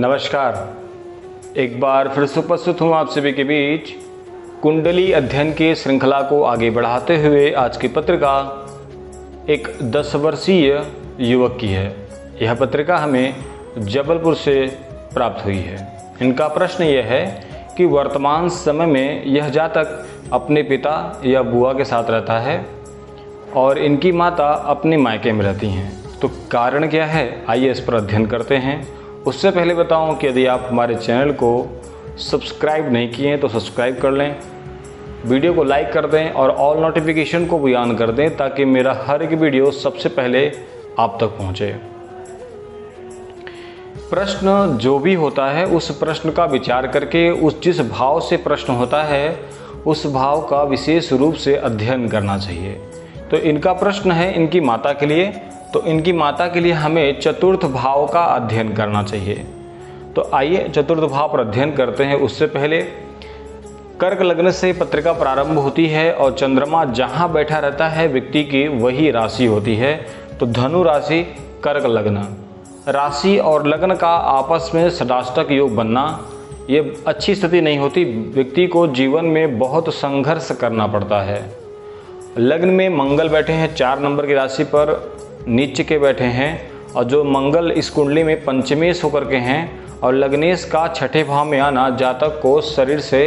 नमस्कार। एक बार फिर से उपस्थित हूँ आप सभी के बीच कुंडली अध्ययन की श्रृंखला को आगे बढ़ाते हुए। आज की पत्रिका एक 10 वर्षीय युवक की है। यह पत्रिका हमें जबलपुर से प्राप्त हुई है। इनका प्रश्न यह है कि वर्तमान समय में यह जातक अपने पिता या बुआ के साथ रहता है और इनकी माता अपने मायके में रहती हैं, तो कारण क्या है? आइए इस पर अध्ययन करते हैं। उससे पहले बताऊं कि यदि आप हमारे चैनल को सब्सक्राइब नहीं किए हैं तो सब्सक्राइब कर लें, वीडियो को लाइक कर दें और ऑल नोटिफिकेशन को भी ऑन कर दें ताकि मेरा हर एक वीडियो सबसे पहले आप तक पहुंचे। प्रश्न जो भी होता है उस प्रश्न का विचार करके जिस भाव से प्रश्न होता है उस भाव का विशेष रूप से अध्ययन करना चाहिए। तो इनका प्रश्न है इनकी माता के लिए, तो इनकी माता के लिए हमें चतुर्थ भाव का अध्ययन करना चाहिए। तो आइए चतुर्थ भाव पर अध्ययन करते हैं। उससे पहले कर्क लग्न से पत्रिका प्रारंभ होती है और चंद्रमा जहां बैठा रहता है व्यक्ति की वही राशि होती है। तो धनु राशि, कर्क लग्न, राशि और लग्न का आपस में षडाष्टक योग बनना ये अच्छी स्थिति नहीं होती। व्यक्ति को जीवन में बहुत संघर्ष करना पड़ता है। लग्न में मंगल बैठे हैं 4 नंबर की राशि पर, नीचे के बैठे हैं, और जो मंगल इस कुंडली में पंचमेश होकर के हैं और लग्नेश का छठे भाव में आना जातक को शरीर से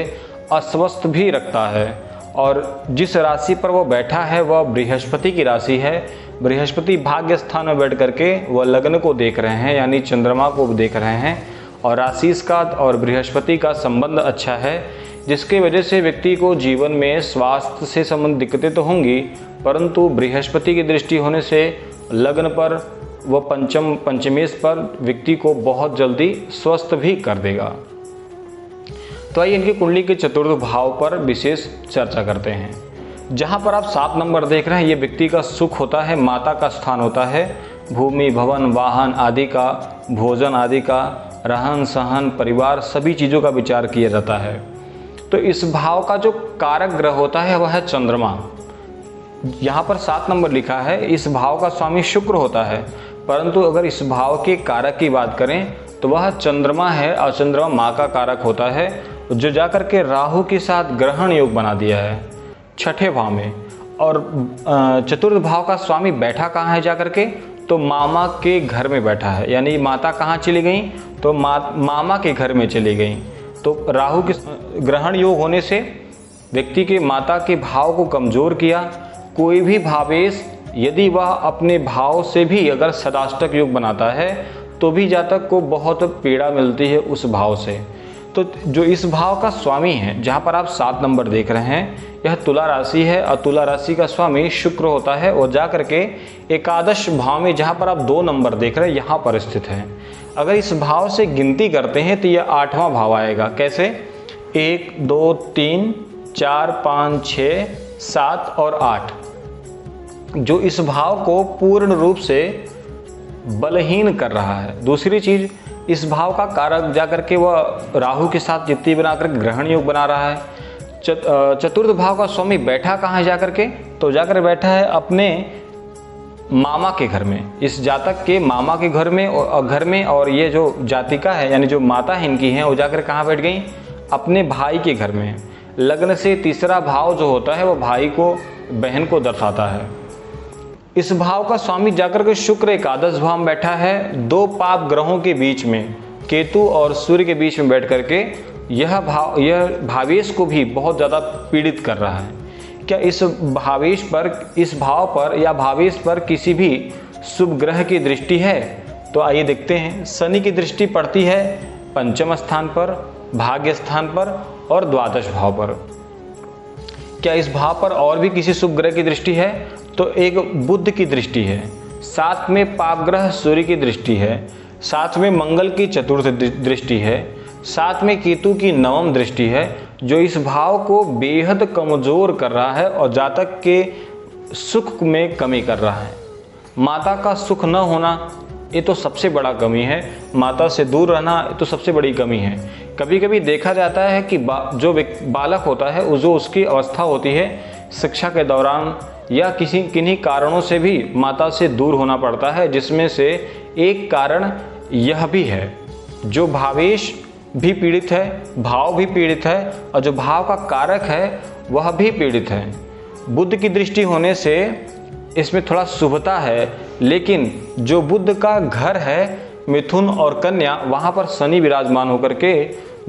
अस्वस्थ भी रखता है। और जिस राशि पर वो बैठा है वह बृहस्पति की राशि है। बृहस्पति भाग्य स्थान में बैठ करके वह लग्न को देख रहे हैं, यानी चंद्रमा को देख रहे हैं, और राशि का और बृहस्पति का संबंध अच्छा है, जिसकी वजह से व्यक्ति को जीवन में स्वास्थ्य से संबंधित दिक्कतें तो होंगी, परंतु बृहस्पति की दृष्टि होने से लग्न पर व पंचमेश पर व्यक्ति को बहुत जल्दी स्वस्थ भी कर देगा। तो आइए इनकी कुंडली के चतुर्थ भाव पर विशेष चर्चा करते हैं। जहां पर आप 7 नंबर देख रहे हैं ये व्यक्ति का सुख होता है, माता का स्थान होता है। भूमि, भवन, वाहन आदि का, भोजन आदि का, रहन सहन, परिवार, सभी चीज़ों का विचार किया जाता है। तो इस भाव का जो कारक ग्रह होता है वह है चंद्रमा। यहाँ पर 7 नंबर लिखा है, इस भाव का स्वामी शुक्र होता है, परंतु अगर इस भाव के कारक की बात करें तो वह चंद्रमा है और चंद्रमा माँ का कारक होता है, जो जाकर के राहु के साथ ग्रहण योग बना दिया है छठे भाव में। और चतुर्थ भाव का स्वामी बैठा कहाँ है जाकर के? तो मामा के घर में बैठा है, यानी माता कहाँ चली गई? तो मामा के घर में चली गई। तो राहु के ग्रहण योग होने से व्यक्ति के माता के भाव को कमजोर किया। कोई भी भावेश यदि वह अपने भाव से भी अगर षडाष्टक योग बनाता है तो भी जातक को बहुत पीड़ा मिलती है उस भाव से। तो जो इस भाव का स्वामी है, जहाँ पर आप 7 नंबर देख रहे हैं, यह तुला राशि है और तुला राशि का स्वामी शुक्र होता है और जा करके एकादश भाव में, जहाँ पर आप 2 नंबर देख रहे हैं, यहाँ पर स्थित है। अगर इस भाव से गिनती करते हैं तो यह 8वां भाव आएगा। कैसे? 1 2 3 4 5 6 7 और 8, जो इस भाव को पूर्ण रूप से बलहीन कर रहा है। दूसरी चीज, इस भाव का कारक जाकर के वह राहु के साथ युक्ति बनाकर ग्रहण योग बना रहा है। चतुर्थ भाव का स्वामी बैठा कहाँ है जाकर के? तो जाकर बैठा है अपने मामा के घर में, इस जातक के मामा के घर में और ये जो जातिका है यानी जो माता है इनकी है वो जाकर कहाँ बैठ गई? अपने भाई के घर में। लग्न से तीसरा भाव जो होता है वो भाई को, बहन को दर्शाता है। इस भाव का स्वामी जाकर के शुक्र एकादश भाव में बैठा है। 2 पाप ग्रहों के बीच में, केतु और सूर्य के बीच में बैठ करके यह भावेश को भी बहुत ज़्यादा पीड़ित कर रहा है। क्या इस भाव पर या भावेश पर किसी भी शुभ ग्रह की दृष्टि है? तो आइए देखते हैं। शनि की दृष्टि पड़ती है पंचम स्थान पर, भाग्य स्थान पर और द्वादश भाव पर। क्या इस भाव पर और भी किसी शुभ ग्रह की दृष्टि है? तो एक बुध की दृष्टि है, साथ में पापग्रह सूर्य की दृष्टि है, साथ में मंगल की चतुर्थ दृष्टि है, साथ में केतु की 9वीं दृष्टि है, जो इस भाव को बेहद कमजोर कर रहा है और जातक के सुख में कमी कर रहा है। माता का सुख न होना ये तो सबसे बड़ा कमी है, माता से दूर रहना ये तो सबसे बड़ी कमी है। कभी कभी देखा जाता है कि जो बालक होता है, जो उसकी अवस्था होती है शिक्षा के दौरान या किन्हीं कारणों से भी माता से दूर होना पड़ता है, जिसमें से एक कारण यह भी है जो भावेश भी पीड़ित है, भाव भी पीड़ित है और जो भाव का कारक है वह भी पीड़ित है। बुध की दृष्टि होने से इसमें थोड़ा शुभता है, लेकिन जो बुध का घर है मिथुन और कन्या, वहाँ पर शनि विराजमान होकर के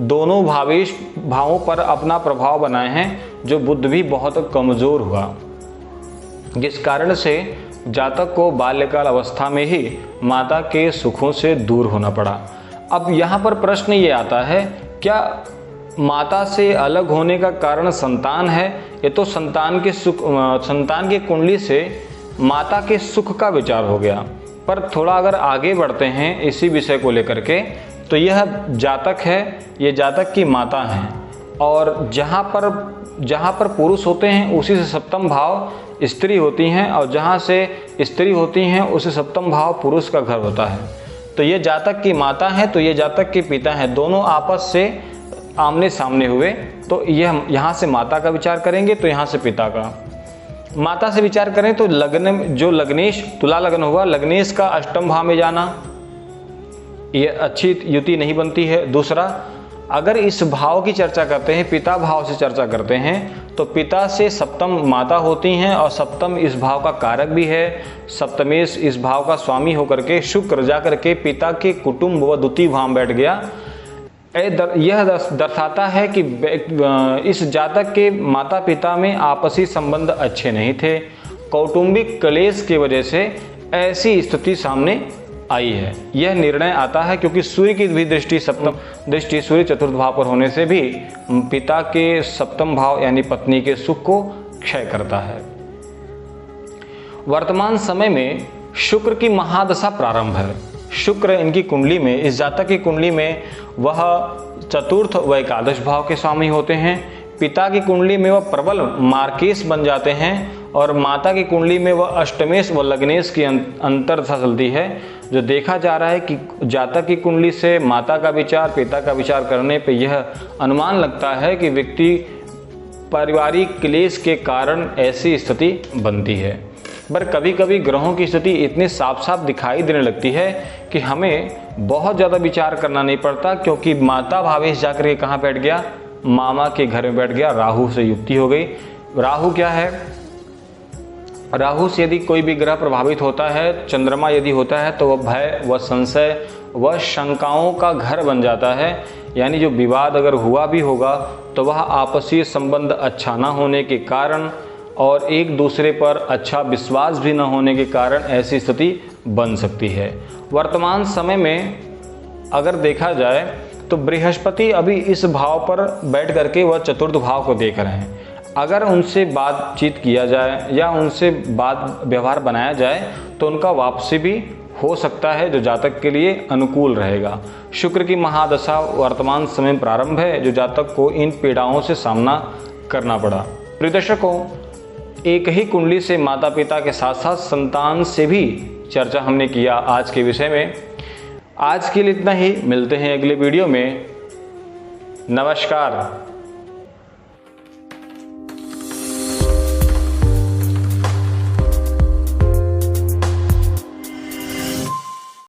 दोनों भावेश भावों पर अपना प्रभाव बनाए हैं, जो बुध भी बहुत कमज़ोर हुआ, जिस कारण से जातक को बाल्यकाल अवस्था में ही माता के सुखों से दूर होना पड़ा। अब यहाँ पर प्रश्न ये आता है, क्या माता से अलग होने का कारण संतान है? ये तो संतान के सुख, संतान की कुंडली से माता के सुख का विचार हो गया। पर थोड़ा अगर आगे बढ़ते हैं इसी विषय को लेकर के, तो यह जातक है, ये जातक की माता है, और जहाँ पर पुरुष होते हैं उसी से सप्तम भाव स्त्री होती हैं, और जहाँ से स्त्री होती हैं उसी सप्तम भाव पुरुष का घर होता है। तो ये जातक की माता है, तो ये जातक के पिता हैं, दोनों आपस से आमने सामने हुए। तो यह यहाँ से माता का विचार करेंगे तो यहाँ से पिता का। माता से विचार करें तो लग्न, जो लग्नेश तुला लग्न हुआ, लग्नेश का अष्टम भाव में जाना ये अच्छी युति नहीं बनती है। दूसरा, अगर इस भाव की चर्चा करते हैं, पिता भाव से चर्चा करते हैं, तो पिता से सप्तम माता होती हैं और सप्तम इस भाव का कारक भी है। सप्तमेश इस भाव का स्वामी होकर के शुक्र जाकर के पिता के कुटुंब व द्वितीय भाव में बैठ गया। यह दर्शाता है कि इस जातक के माता पिता में आपसी संबंध अच्छे नहीं थे, कौटुंबिक क्लेश की वजह से ऐसी स्थिति सामने आई है। यह निर्णय आता है क्योंकि सूर्य की भी दृष्टि सप्तम दृष्टि सूर्य चतुर्थ भाव पर होने से भी पिता के सप्तम भाव यानी पत्नी के सुख को क्षय करता है। वर्तमान समय में शुक्र की महादशा प्रारंभ है। शुक्र इनकी कुंडली में, इस जातक की कुंडली में वह चतुर्थ व एकादश भाव के स्वामी होते हैं। पिता की कुंडली में वह प्रबल मार्केश बन जाते हैं, और माता की कुंडली में वह अष्टमेश व लग्नेश की अंतरदशा चलती है। जो देखा जा रहा है कि जातक की कुंडली से माता का विचार, पिता का विचार करने पे यह अनुमान लगता है कि व्यक्ति पारिवारिक क्लेश के कारण ऐसी स्थिति बनती है। पर कभी कभी ग्रहों की स्थिति इतनी साफ साफ दिखाई देने लगती है कि हमें बहुत ज़्यादा विचार करना नहीं पड़ता, क्योंकि माता भावेश जाकर के कहाँ बैठ गया, मामा के घर में बैठ गया, राहु से युक्ति हो गई। राहु क्या है? राहु से यदि कोई भी ग्रह प्रभावित होता है, चंद्रमा यदि होता है, तो वह भय व संशय व शंकाओं का घर बन जाता है। यानी जो विवाद अगर हुआ भी होगा तो वह आपसी संबंध अच्छा ना होने के कारण और एक दूसरे पर अच्छा विश्वास भी न होने के कारण ऐसी स्थिति बन सकती है। वर्तमान समय में अगर देखा जाए तो बृहस्पति अभी इस भाव पर बैठ करके वह चतुर्थ भाव को देख रहे हैं। अगर उनसे बातचीत किया जाए या उनसे बात व्यवहार बनाया जाए तो उनका वापसी भी हो सकता है, जो जातक के लिए अनुकूल रहेगा। शुक्र की महादशा वर्तमान समय प्रारंभ है, जो जातक को इन पीड़ाओं से सामना करना पड़ा। प्रिय दर्शकों, एक ही कुंडली से माता पिता के साथ साथ संतान से भी चर्चा हमने किया आज के विषय में। आज के लिए इतना ही, मिलते हैं अगले वीडियो में। नमस्कार।